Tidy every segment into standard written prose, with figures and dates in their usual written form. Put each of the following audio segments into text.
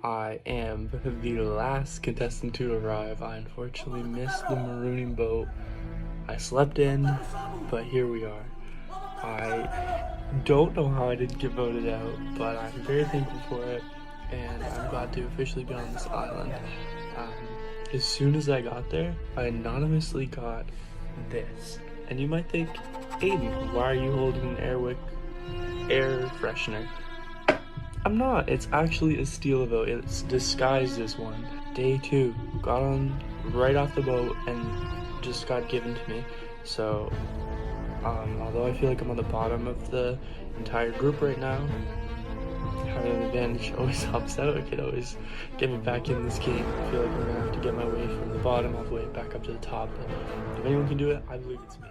I am the last contestant to arrive. I unfortunately missed the marooning boat. I slept in, but here we are. I don't know how I didn't get voted out, but I'm very thankful for it, and I'm glad to officially be on this island. As soon as I got there, I anonymously got this. And you might think, Aiden, why are you holding an air freshener? I'm not. It's actually a steel boat. It's disguised as one. Day 2, got on right off the boat and just got given to me. So, although I feel like I'm on the bottom of the entire group right now, having an advantage always helps out. It could always get me back in this game. I feel like I'm gonna have to get my way from the bottom all the way back up to the top. But if anyone can do it, I believe it's me.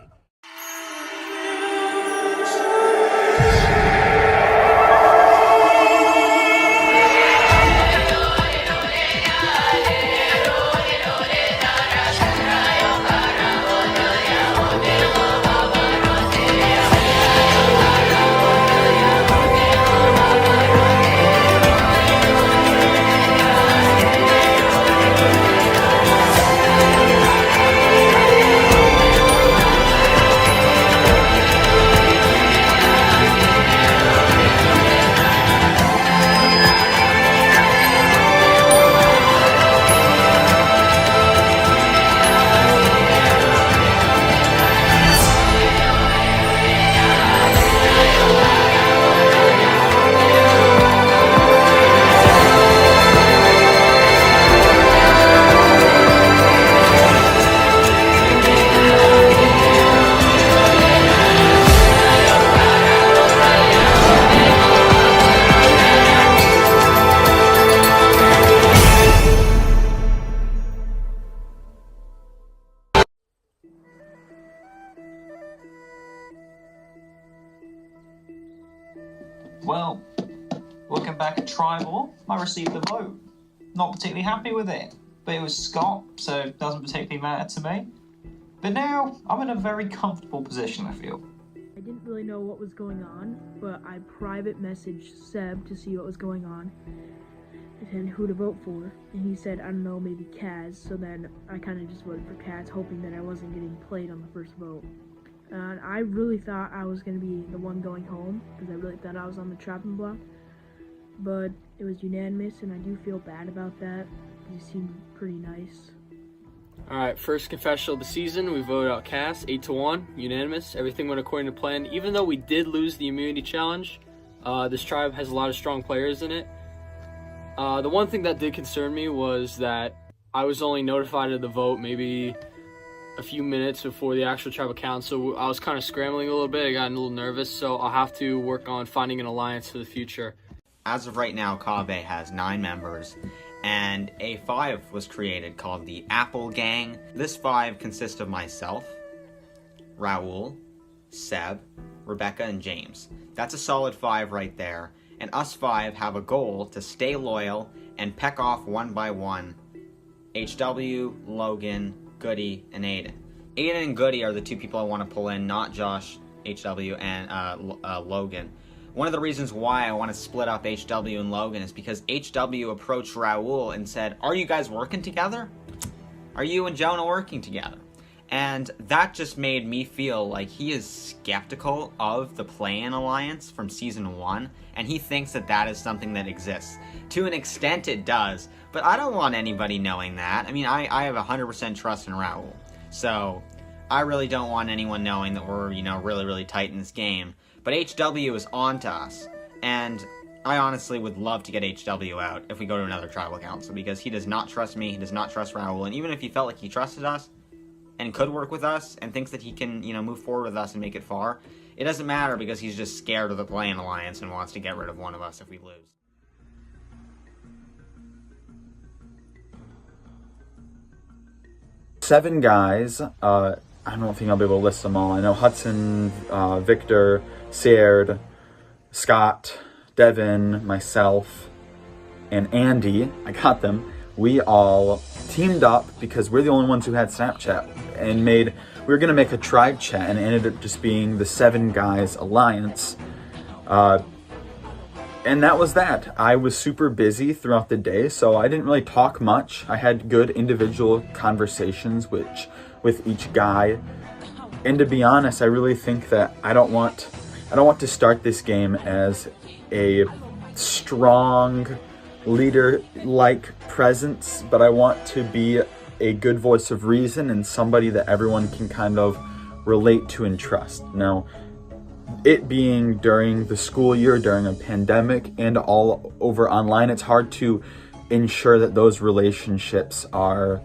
Well, looking back at Tribal, I received the vote. Not particularly happy with it, but it was Scott, so it doesn't particularly matter to me. But now, I'm in a very comfortable position, I feel. I didn't really know what was going on, but I private messaged Seb to see what was going on and who to vote for, and he said, I don't know, maybe Kaz, so then I kind of just voted for Kaz, hoping that I wasn't getting played on the first vote. And I really thought I was going to be the one going home, because I really thought I was on the chopping block, but it was unanimous, and I do feel bad about that. He seemed pretty nice. Alright, first confessional of the season, we voted out Cass, 8-1, unanimous. Everything went according to plan. Even though we did lose the immunity challenge, this tribe has a lot of strong players in it. The one thing that did concern me was that I was only notified of the vote maybe a few minutes before the actual tribal count, so I was kind of scrambling a little bit. I got a little nervous, so I'll have to work on finding an alliance for the future. As of right now, Kabe has 9 members, and a 5 was created called the Apple Gang. This 5 consists of myself, Raul, Seb, Rebecca, and James. That's a solid 5 right there, and us 5 have a goal to stay loyal and peck off one by one HW, Logan, Goody, and Aiden. Aiden and Goody are the 2 people I want to pull in, not Josh, HW, and Logan. One of the reasons why I want to split up HW and Logan is because HW approached Raul and said, are you guys working together? Are you and Jonah working together? And that just made me feel like he is skeptical of the play-in alliance from Season 1, and he thinks that that is something that exists. To an extent it does, but I don't want anybody knowing that. I mean, I have 100% trust in Raul, so I really don't want anyone knowing that we're, really, really tight in this game. But HW is on to us, and I honestly would love to get HW out if we go to another tribal council, because he does not trust me, he does not trust Raul, and even if he felt like he trusted us, and could work with us, and thinks that he can, move forward with us and make it far, it doesn't matter because he's just scared of the play-in alliance and wants to get rid of one of us if we lose. Seven guys, I don't think I'll be able to list them all. I know Hudson, Victor, Seard, Scott, Devin, myself, and Andy, I got them. We all teamed up because we're the only ones who had Snapchat and we were going to make a tribe chat, and it ended up just being the 7 Guys Alliance. And that was that. I was super busy throughout the day, so I didn't really talk much. I had good individual conversations with each guy. And to be honest, I really think that I don't want to start this game as a strong leader-like presence, but I want to be a good voice of reason and somebody that everyone can kind of relate to and trust. Now, it being during the school year, during a pandemic, and all over online, it's hard to ensure that those relationships are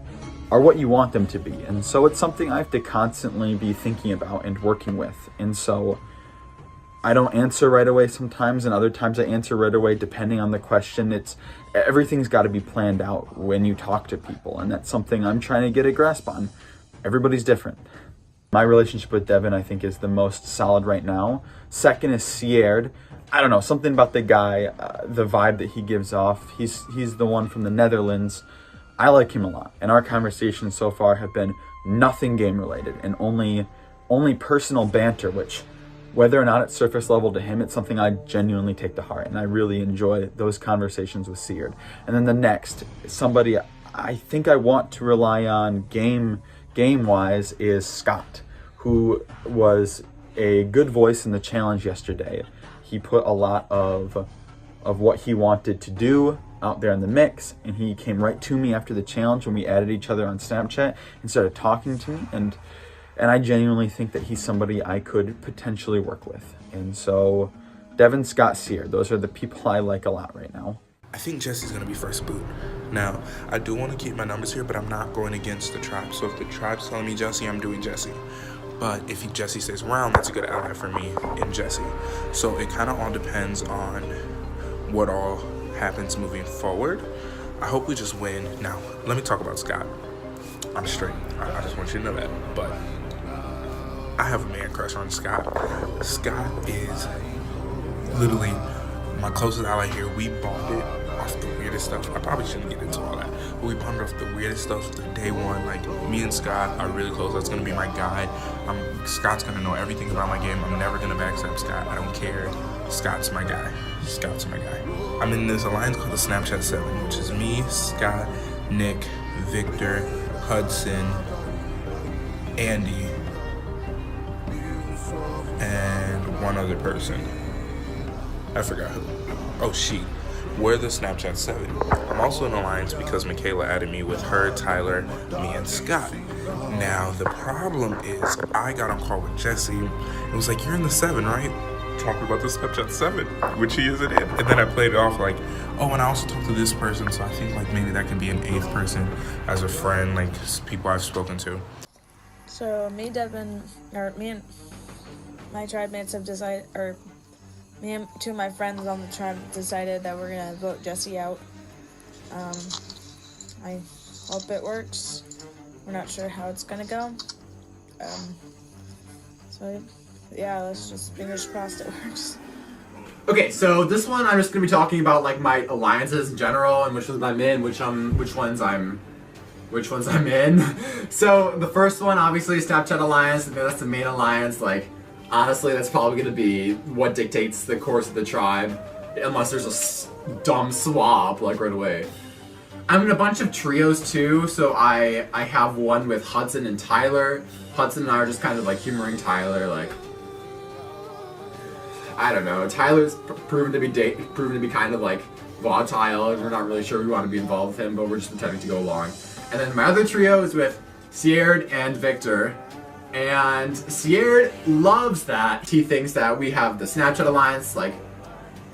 what you want them to be. And so it's something I have to constantly be thinking about and working with. And so I don't answer right away sometimes, and other times I answer right away depending on the question. Everything's got to be planned out when you talk to people, and that's something I'm trying to get a grasp on. Everybody's different. My relationship with Devin, I think, is the most solid right now. Second is Sierra. I don't know, something about the guy, the vibe that he gives off. He's the one from the Netherlands. I like him a lot, and our conversations so far have been nothing game related and only personal banter, which, whether or not it's surface level to him, it's something I genuinely take to heart, and I really enjoy those conversations with Sierra. And then the next, somebody I think I want to rely on game-wise is Scott, who was a good voice in the challenge yesterday. He put a lot of what he wanted to do out there in the mix, and he came right to me after the challenge when we added each other on Snapchat and started talking to me, and I genuinely think that he's somebody I could potentially work with. And so Devin, Scott, Sear, those are the people I like a lot right now. I think Jesse's going to be first boot. Now, I do want to keep my numbers here, but I'm not going against the tribe. So if the tribe's telling me Jesse, I'm doing Jesse. But if Jesse stays around, that's a good ally for me in Jesse. So it kind of all depends on what all happens moving forward. I hope we just win. Now, let me talk about Scott. I'm straight. I just want you to know that. But I have a man crush on Scott. Scott is literally my closest ally here. We bonded off the weirdest stuff. I probably shouldn't get into all that, but we bonded off the weirdest stuff the day one. Like, me and Scott are really close. That's gonna be my guide. Scott's gonna know everything about my game. I'm never gonna backstab Scott. I don't care. Scott's my guy. Scott's my guy. I'm in this alliance called the Snapchat 7, which is me, Scott, Nick, Victor, Hudson, Andy, and one other person. I forgot who. Oh, she. We're the Snapchat 7. I'm also in alliance because Michaela added me with her, Tyler, me, and Scott. Now, the problem is I got on call with Jesse. It was like, you're in the 7, right? Talking about the Snapchat 7, which he isn't in. And then I played it off like, oh, and I also talked to this person, so I think like maybe that could be an 8th person as a friend, like people I've spoken to. So me and my tribe mates have decided, or me and two of my friends on the tribe decided that we're gonna vote Jesse out. I hope it works. We're not sure how it's gonna go. So yeah, let's just fingers crossed it works. Okay, so this one I'm just gonna be talking about like my alliances in general and which ones I'm in, which ones I'm in. So the first one, obviously, Snapchat alliance. That's the main alliance. Like, honestly, that's probably gonna be what dictates the course of the tribe, unless there's a dumb swap like right away. I'm in a bunch of trios too, so I have one with Hudson and Tyler. Hudson and I are just kind of like humoring Tyler, like, I don't know. Tyler's proven to be kind of like volatile, and we're not really sure we want to be involved with him, but we're just pretending to go along. And then my other trio is with Sierra and Victor. And Sierra loves that. He thinks that we have the Snapchat alliance, like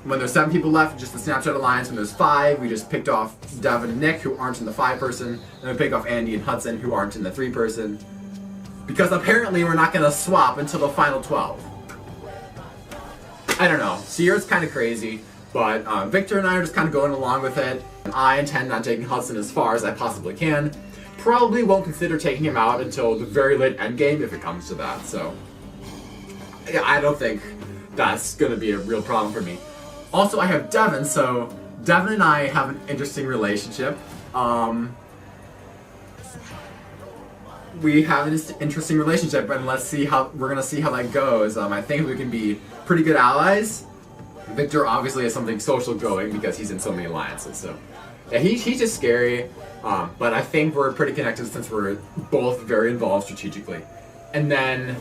when there's 7 people left, just the Snapchat alliance. When there's 5, we just picked off Devin and Nick, who aren't in the 5-person, and we picked off Andy and Hudson, who aren't in the 3-person. Because apparently we're not gonna swap until the final 12. I don't know. Sierra's kind of crazy, but Victor and I are just kind of going along with it. I intend on taking Hudson as far as I possibly can. Probably won't consider taking him out until the very late endgame if it comes to that, so yeah, I don't think that's gonna be a real problem for me. Also, I have Devin, so Devin and I have an interesting relationship. We have an interesting relationship, and we're gonna see how that goes. I think we can be pretty good allies, Victor obviously has something social going because he's in so many alliances. So yeah, he's just scary. But I think we're pretty connected since we're both very involved strategically. And then,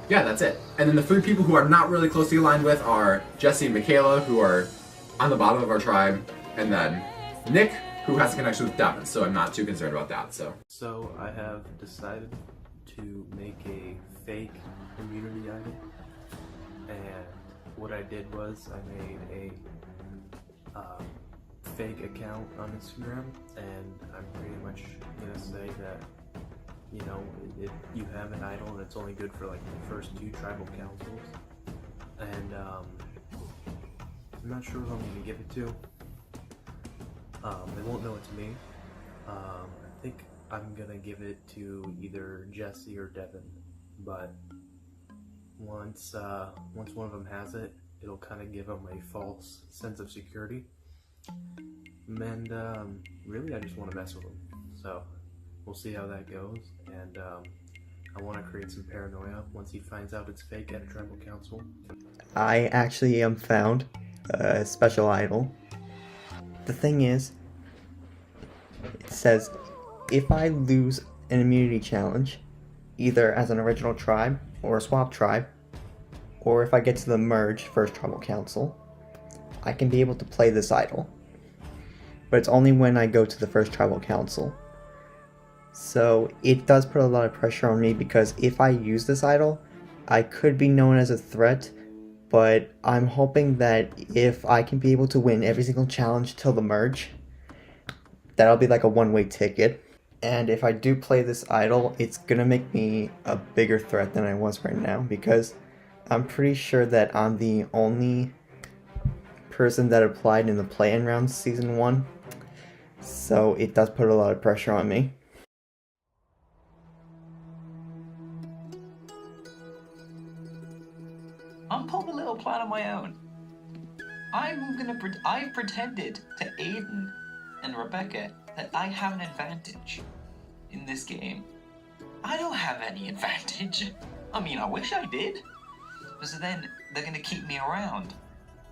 yeah, that's it. And then the 3 people who are not really closely aligned with are Jesse and Michaela, who are on the bottom of our tribe, and then Nick, who has a connection with Devin, so I'm not too concerned about that. So I have decided to make a fake immunity idol, and what I did was I made a fake account on Instagram, and I'm pretty much gonna say that, you know, if you have an idol and it's only good for like the first 2 tribal councils, and I'm not sure who I'm gonna give it to. They won't know it's me. I think I'm gonna give it to either Jesse or Devin, but once one of them has it, it'll kind of give them a false sense of security. And really, I just want to mess with him. So we'll see how that goes. And I want to create some paranoia once he finds out it's fake at a tribal council. I actually found a special idol. The thing is, it says if I lose an immunity challenge, either as an original tribe or a swap tribe, or if I get to the merge first tribal council, I can be able to play this idol. But it's only when I go to the first tribal council. So it does put a lot of pressure on me, because if I use this idol, I could be known as a threat, but I'm hoping that if I can be able to win every single challenge till the merge, that'll be like a one-way ticket. And if I do play this idol, it's gonna make me a bigger threat than I was right now, because I'm pretty sure that I'm the only person that applied in the play-in rounds season 1. So it does put a lot of pressure on me. I'm pulling a little plan of my own. I've pretended to Aiden and Rebecca that I have an advantage in this game. I don't have any advantage. I mean, I wish I did. But so then they're gonna keep me around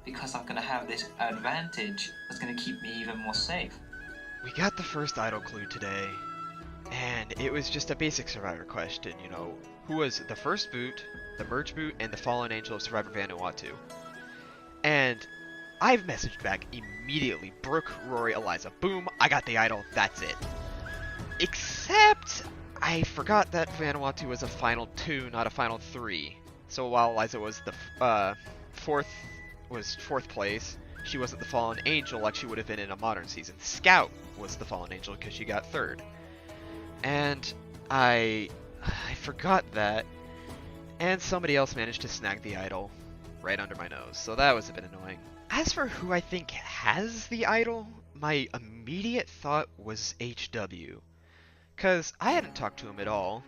because I'm gonna have this advantage that's gonna keep me even more safe. We got the first idol clue today, and it was just a basic Survivor question, you know, who was the first boot, the merge boot, and the fallen angel of Survivor Vanuatu. And I've messaged back immediately, Brooke, Rory, Eliza, boom, I got the idol, that's it. Except, I forgot that Vanuatu was a final 2, not a final 3. So while Eliza was the fourth place, she wasn't the fallen angel like she would have been in a modern season. Scout was the fallen angel because she got 3rd. And I forgot that, and somebody else managed to snag the idol right under my nose, so that was a bit annoying. As for who I think has the idol, my immediate thought was HW, because I hadn't talked to him at all.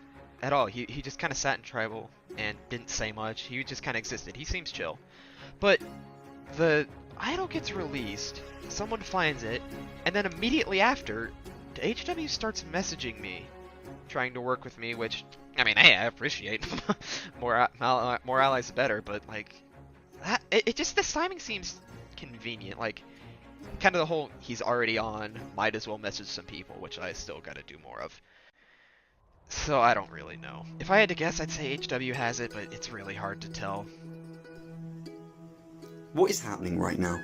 He just kind of sat in tribal and didn't say much. He just kind of existed. He seems chill. But the idol gets released, someone finds it, and then immediately after, HW starts messaging me, trying to work with me, which, I mean, hey, I appreciate. more allies better, but like, it just, this timing seems convenient. Like, kind of the whole, he's already on, might as well message some people, which I still gotta do more of. So I don't really know. If I had to guess, I'd say HW has it, but it's really hard to tell. What is happening right now?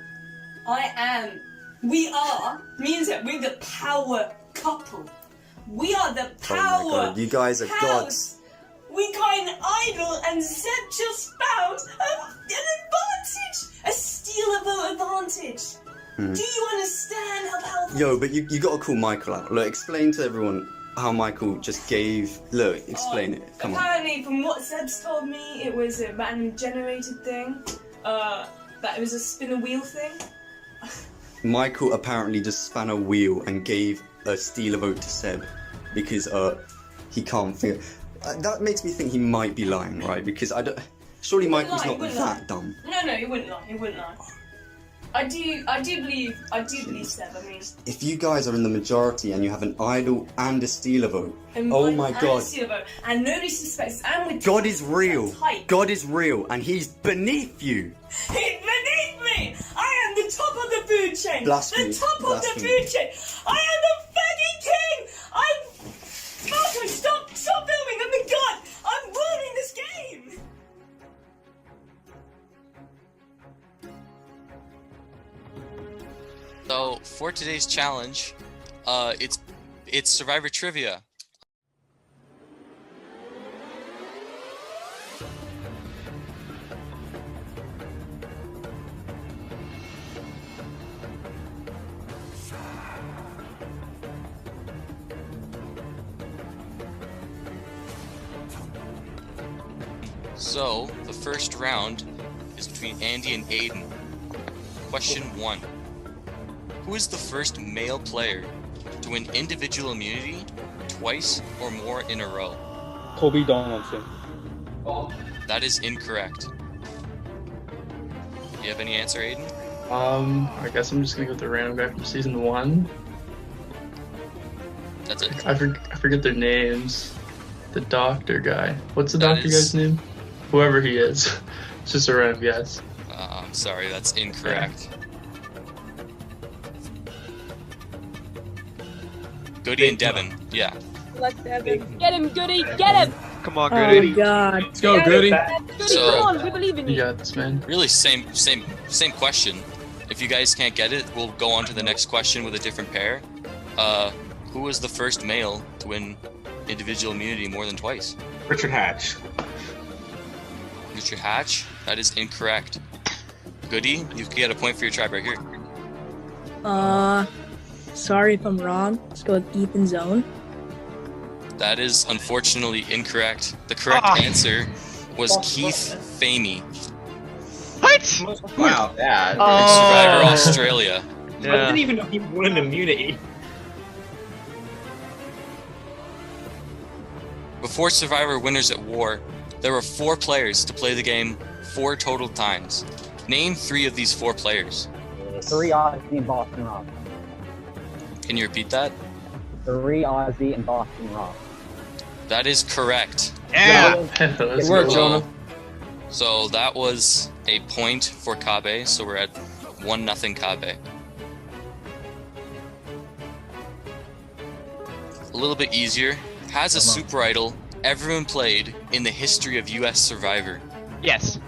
Means that we're the power couple. We are the power. Oh my god, you guys are gods. We got an idol and Zeb just found an advantage! A steal of an advantage! Do you understand about that? Yo, but you gotta call Michael out. Look, explain to everyone how Michael just gave... Look, explain it. Come on. Apparently, from what Zeb's told me, it was a random generated thing. That it was a spin a wheel thing. Michael apparently just spun a wheel and gave a steal a vote to Seb because he can't figure... that makes me think he might be lying, right? Because I don't... Surely Michael's not that dumb. No, he wouldn't lie. He wouldn't lie. I do believe Seb. I mean, if you guys are in the majority and you have an idol and a stealer vote, oh my god! And nobody suspects. And with God is real. God is real, and He's beneath you. He's beneath me. chain. I am the top of the food chain. Blasphemy. The top of the Blasphemy. food chain. I am the fucking king. Marco, stop filming. I'm the god. I'm ruining this game. So for today's challenge, it's Survivor Trivia. So the first round is between Andy and Aiden. Question 1. Who is the first male player to win individual immunity twice or more in a row? Kobe Donaldson. That is incorrect. Do you have any answer, Aiden? I guess I'm just gonna go with the random guy from season 1. That's it. I forget their names. The doctor guy. What's the That doctor is- guy's name? Whoever he is. It's just a random guess. I'm sorry, that's incorrect. Goody and Devin, yeah. Let Devin. Get him, Goody, get him! Come on, Oh Goody. God. Let's go, Goody. Goody, So- come on, we believe in You you. got this, man. Really, same question. If you guys can't get it, we'll go on to the next question with a different pair. Who was the first male to win individual immunity more than twice? Richard Hatch. Richard Hatch? That is incorrect. Goody, you can get a point for your tribe right here. Sorry if I'm wrong. Let's go with Ethan Zone. That is unfortunately incorrect. The correct answer was Keith Famey. What? Wow, that. Survivor Australia. I didn't even know he won immunity. Before Survivor Winners at War, there were 4 players to play the game 4 total times. Name 3 of these 4 players. 3 Aussie and Boston Rob. Can you repeat that? 3 Aussie and Boston Rob. That is correct. Yeah. Good work, Jonah. So that was a point for Kabe, so we're at 1-0 Kabe. A little bit easier. Has a super idol ever been played in the history of US Survivor? Yes.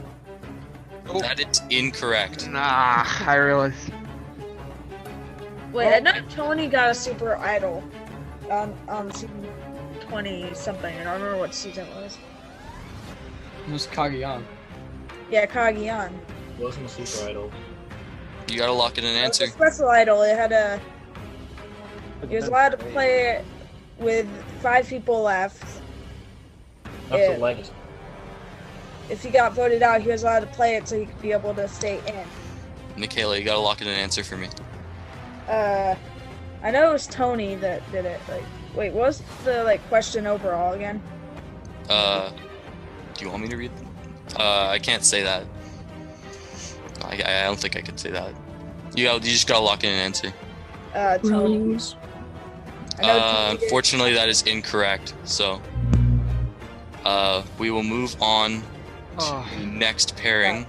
That is incorrect. Nah, I realize. Wait, I know Tony got a super idol on season 20 something. I don't remember what season it was. It was Kageyan. Yeah, Kageyan. It wasn't a super idol. You gotta lock in an It was answer. a special idol. It had a. He was allowed to play it with 5 people left. That's It- a legacy. If he got voted out, he was allowed to play it so he could be able to stay in. Michaela, you gotta lock in an answer for me. I know it was Tony that did it. Like, wait, what was the question overall again? Do you want me to read? I can't say that. I don't think I could say that. You just gotta lock in an answer. Tony. Rose. I know Tony did. Unfortunately, that is incorrect. So, we will move on to the next pairing.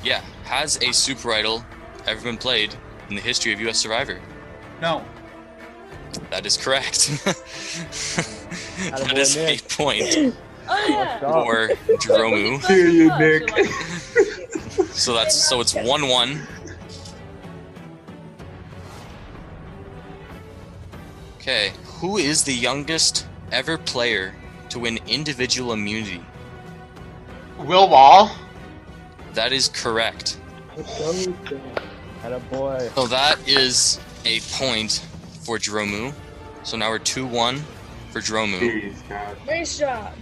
Yeah, has a super idol ever been played in the history of US Survivor? No. That is correct. That Attaboy, is Nick. a point Oh yeah. for Dromu. Hear you, Nick. So it's 1-1. Okay, who is the youngest ever player to win individual immunity? Will Wall. That is correct. Attaboy. So that is a point for Dromu. So now we're 2-1 for Dromu. Nice job.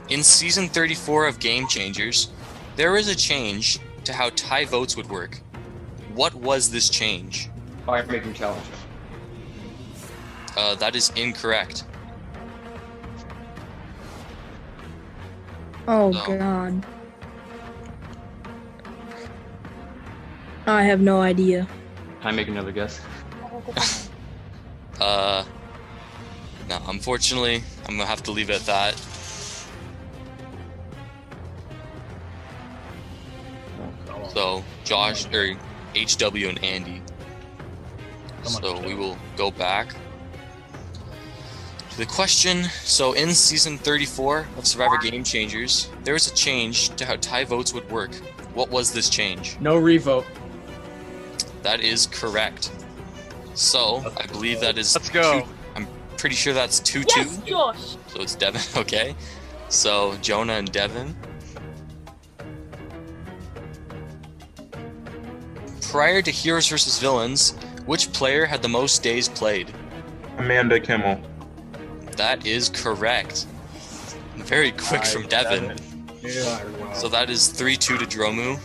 In season 34 of Game Changers, there was a change to how tie votes would work. What was this change? Fire making challenge. That is incorrect. Oh No. God. I have no idea. Can I make another guess? No, unfortunately, I'm gonna have to leave it at that. So Josh or HW and Andy. So we will go back to the question. So in season 34 of Survivor Game Changers, there was a change to how tie votes would work. What was this change? No revote. That is correct. So I believe that is. Let's go. I'm pretty sure that's 2-2. Yes, Josh. So it's Devin. Okay. So Jonah and Devin. Prior to Heroes vs. Villains, which player had the most days played? Amanda Kimmel. That is correct. Very quick from Devin. So that is 3-2 to Dromu.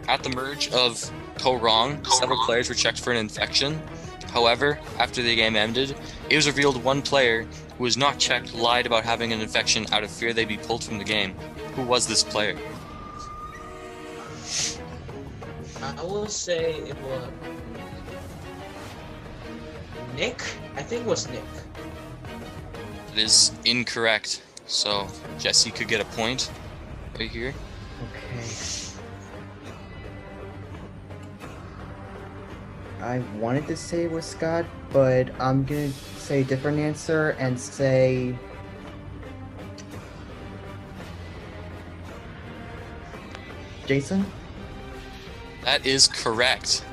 At the merge of Ko-Rong, several players were checked for an infection. However, after the game ended, it was revealed one player who was not checked lied about having an infection out of fear they'd be pulled from the game. Who was this player? I will say it was Nick. I think it was Nick. It is incorrect. So Jesse could get a point right here. Okay. I wanted to say it was Scott, but I'm gonna say a different answer and say Jason? That is correct.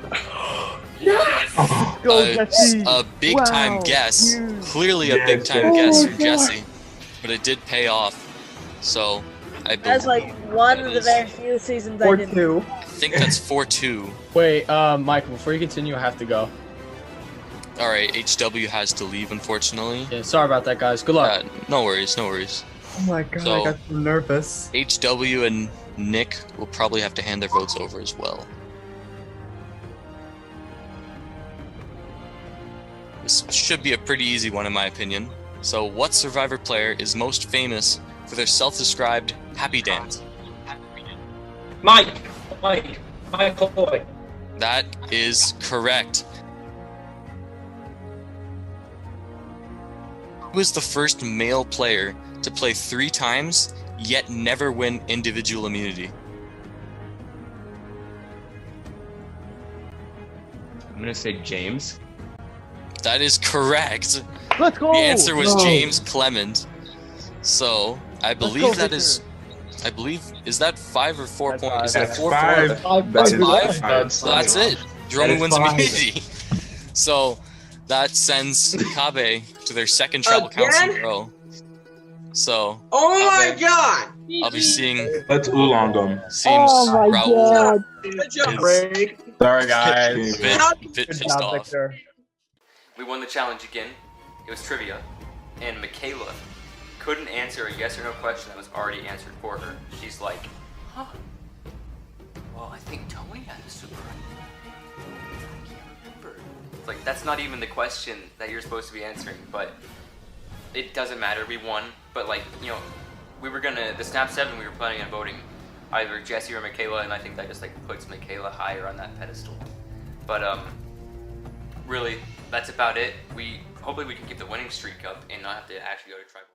Yes! Go, Jesse! A big time guess. Clearly a big time guess from Jesse. But it did pay off. So I believe That's like one of the very few seasons I didn't. 4-2. I think that's 4-2. Wait, Michael, before you continue, I have to go. Alright, HW has to leave, unfortunately. Yeah, sorry about that, guys. Good luck. No worries, no worries. Oh my god, So- I got so nervous. HW and Nick will probably have to hand their votes over as well. This should be a pretty easy one in my opinion. So what Survivor player is most famous for their self-described happy dance? Michael Boyd. That is correct. Who was the first male player to play 3 times, yet never win individual immunity? I'm gonna say James. That is correct. Let's go! The answer was No. James Clement. So, I believe go, that is... I believe... Is that 5 or 4 points? Is that That's 4 5. That's That is 5? So that's it. Dromu wins five. immunity. So, that sends Kabe to their second tribal council in a row. So, Oh my god! I'll be seeing... Let's oolong them. Seems Oh my Raul god. Good job. is Sorry, guys. a bit Good pissed job, off. Victor. We won the challenge again. It was trivia, and Michaela couldn't answer a yes or no question that was already answered for her. She's like, huh? Well, I think Tony had a super. I can't remember. It's like, that's not even the question that you're supposed to be answering, but it doesn't matter. We won, but like, you know, we were gonna, the Snap 7, we were planning on voting either Jesse or Michaela, and I think that just like puts Michaela higher on that pedestal. But really, that's about it. Hopefully we can keep the winning streak up and not have to actually go to tribal.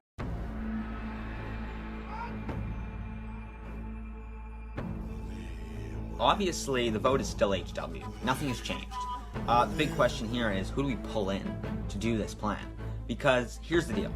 Obviously, the vote is still HW. Nothing has changed. The big question here is, who do we pull in to do this plan? Because here's the deal.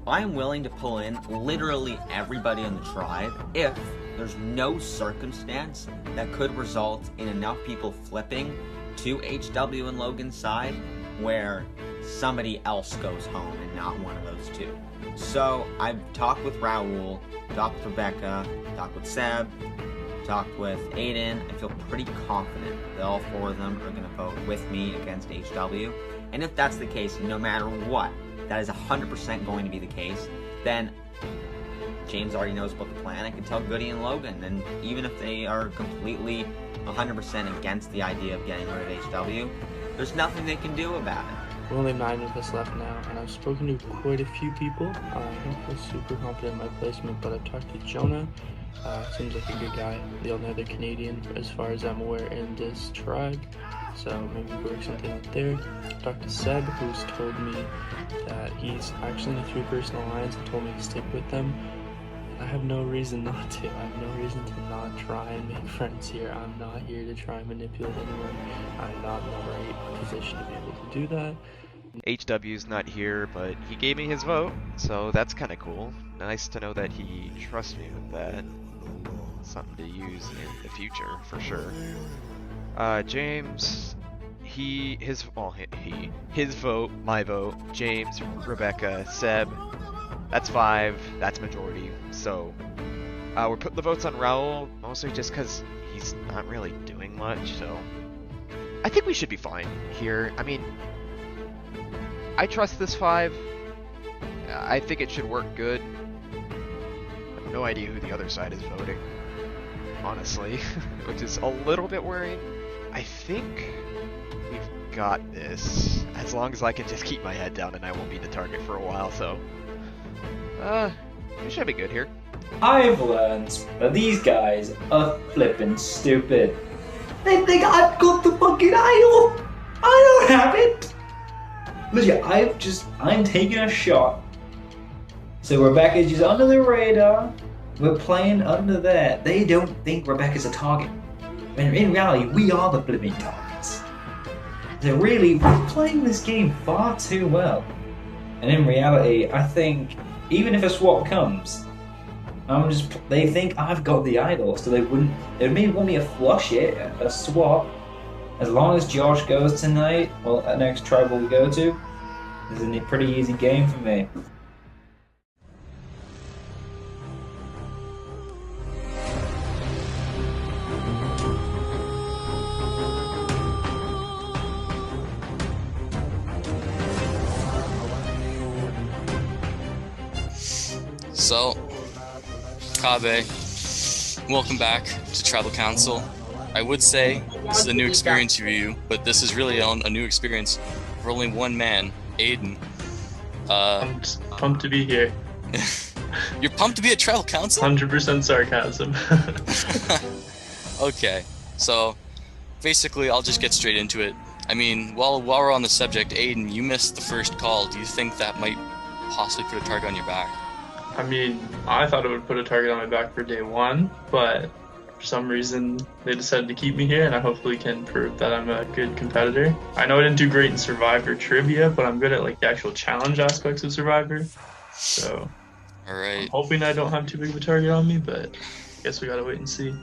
I am willing to pull in literally everybody on the tribe if there's no circumstance that could result in enough people flipping to HW and Logan's side where somebody else goes home and not one of those two. So I've talked with Raul, talked with Rebecca, talked with Seb, talked with Aiden. I feel pretty confident that all 4 of them are going to vote with me against HW. And if that's the case, no matter what, that is 100% going to be the case, then James already knows about the plan. I can tell Goody and Logan, and even if they are completely 100% against the idea of getting rid of HW, there's nothing they can do about it. We only have 9 of us left now, and I've spoken to quite a few people. I don't feel super confident in my placement, but I've talked to Jonah. Seems like a good guy, the only other Canadian as far as I'm aware in this tribe. So maybe we work something out there. Talked to Seb, who's told me that he's actually in a 3-person alliance and told me to stick with them. I have no reason not to. I have no reason to not try and make friends here. I'm not here to try and manipulate anyone. I'm not in the right position to be able to do that. HW's not here, but he gave me his vote, so that's kind of cool. Nice to know that he trusts me with that. Something to use in the future, for sure. James, his vote, my vote, James, Rebecca, Seb, that's 5, that's majority. So, we're putting the votes on Raul, mostly just because he's not really doing much, so I think we should be fine here. I mean, I trust this 5. I think it should work good. I have no idea who the other side is voting, honestly, which is a little bit worrying. I think we've got this, as long as I can just keep my head down and I won't be the target for a while, so we should be good here. I've learned that these guys are flippin' stupid. They think I've got the fucking idol! I don't have it! Legit, I'm taking a shot. So Rebecca's just under the radar. We're playing under there. They don't think Rebecca's a target. When in reality, we are the flipping targets. So really, we're playing this game far too well. And in reality, I think, even if a swap comes, they think I've got the idol, so they may want me to flush it, a swap. As long as Josh goes tonight, well, at next tribal we go to, this is a pretty easy game for me. So, Kabe, welcome back to Tribal Council. I would say this is a new experience for you, but this is really a new experience for only one man, Aiden. I'm just pumped to be here. You're pumped to be at Tribal Council? 100% sarcasm. Okay, so basically I'll just get straight into it. I mean, while we're on the subject, Aiden, you missed the first call. Do you think that might possibly put a target on your back? I mean, I thought it would put a target on my back for day 1, but for some reason they decided to keep me here, and I hopefully can prove that I'm a good competitor. I know I didn't do great in Survivor trivia, but I'm good at like the actual challenge aspects of Survivor. So, alright. I'm hoping I don't have too big of a target on me, but I guess we gotta wait and see.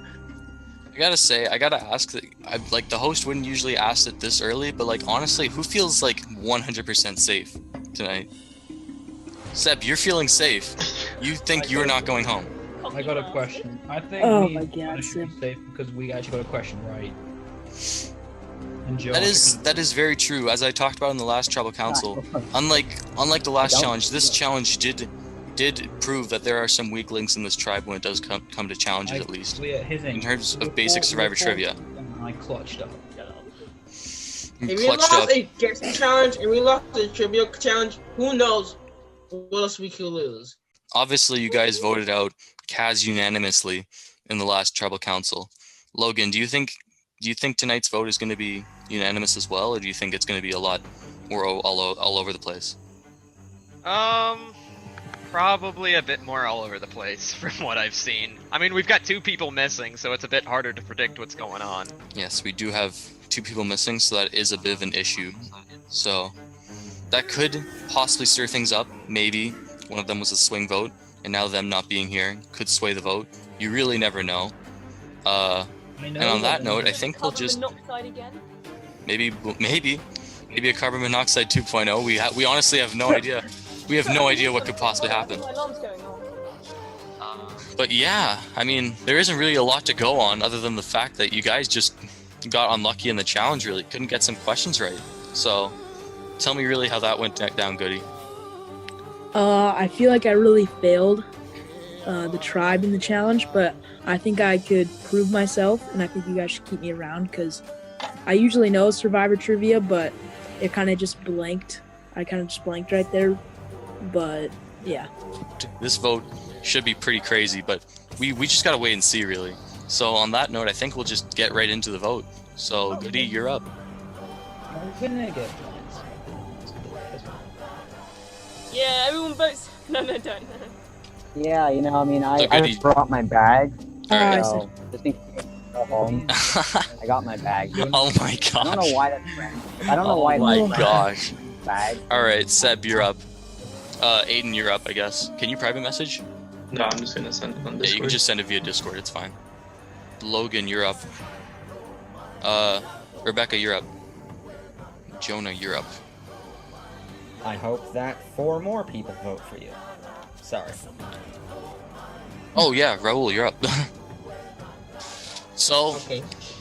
I gotta ask, like the host wouldn't usually ask it this early, but like honestly, who feels like 100% safe tonight? Seb, you're feeling safe. You think you're not going home. I got a question. I think we should be safe because we actually got a question right. And that is very true. As I talked about in the last Tribal Council, unlike the last challenge, this challenge did prove that there are some weak links in this tribe when it does come to challenges, at least in terms of basic Survivor trivia. I clutched up. If we lost a guessing challenge and we lost a trivia challenge, who knows what else we could lose? Obviously, you guys voted out Kaz unanimously in the last Tribal Council. Logan, do you think tonight's vote is going to be unanimous as well, or do you think it's going to be a lot more all over the place? Probably a bit more all over the place from what I've seen. I mean, we've got 2 people missing, so it's a bit harder to predict what's going on. Yes, we do have 2 people missing, so that is a bit of an issue. So that could possibly stir things up. Maybe one of them was a swing vote, and now them not being here could sway the vote. You really never know. And on that note, I think we'll just maybe a carbon monoxide 2.0. We honestly have no idea. We have no idea what could possibly happen. But yeah, I mean, there isn't really a lot to go on other than the fact that you guys just got unlucky in the challenge. Really couldn't get some questions right. So tell me really how that went down, Goody. I feel like I really failed the tribe in the challenge, but I think I could prove myself, and I think you guys should keep me around because I usually know Survivor trivia, but it kind of just blanked. I kind of just blanked right there. But yeah. This vote should be pretty crazy, but we just gotta wait and see, really. So on that note, I think we'll just get right into the vote. So Goody, you're up. Yeah, everyone votes. No, don't. Yeah, you know, I mean, I Goody. just brought my bag. Alright. So, just in case I go home, I got my bag. Oh my gosh. I don't know why that's random. I don't know why Oh my that's gosh. bag. Alright, Seb, you're up. Aiden, you're up, I guess. Can you private message? No, I'm just gonna send it on Discord. Yeah, you can just send it via Discord, it's fine. Logan, you're up. Rebecca, you're up. Jonah, you're up. I hope that 4 more people vote for you. Sorry. Oh yeah, Raul, you're up. So,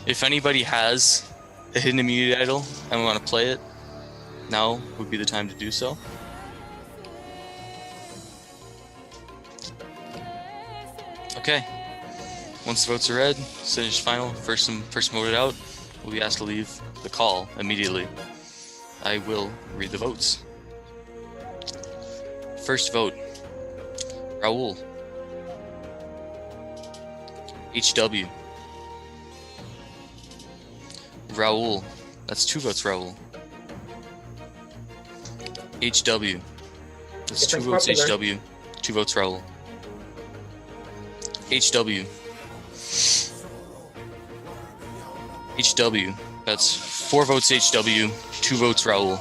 if anybody has a hidden immunity idol and want to play it, now would be the time to do so. Okay. Once the votes are read, finish final, first voted out will be asked to leave the call immediately. I will read the votes. First vote, Raul. HW. Raul. That's 2 votes, Raul. HW. That's 2 votes, HW. 2 votes, Raul. HW. HW. That's 4 votes, HW. 2 votes, Raul.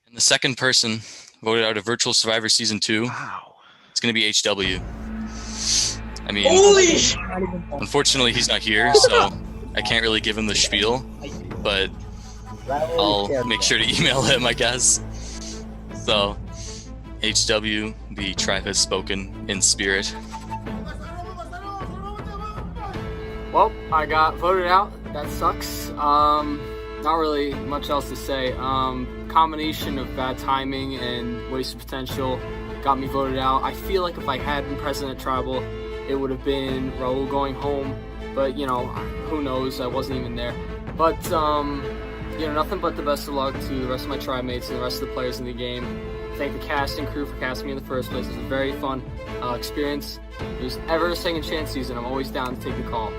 And the second person voted out of Virtual Survivor Season 2. Wow. It's going to be HW. I mean, Holy unfortunately, he's not here, so I can't really give him the spiel, but I'll make sure to email him, I guess. So, HW, the tribe has spoken in spirit. Well, I got voted out. That sucks. Not really much else to say. Combination of bad timing and wasted potential got me voted out. I feel like if I had been present at Tribal, it would have been Raul going home. But, you know, who knows? I wasn't even there. But, you know, nothing but the best of luck to the rest of my tribe mates and the rest of the players in the game. Thank the casting crew for casting me in the first place. It was a very fun experience. If there's ever a second chance season, I'm always down to take the call.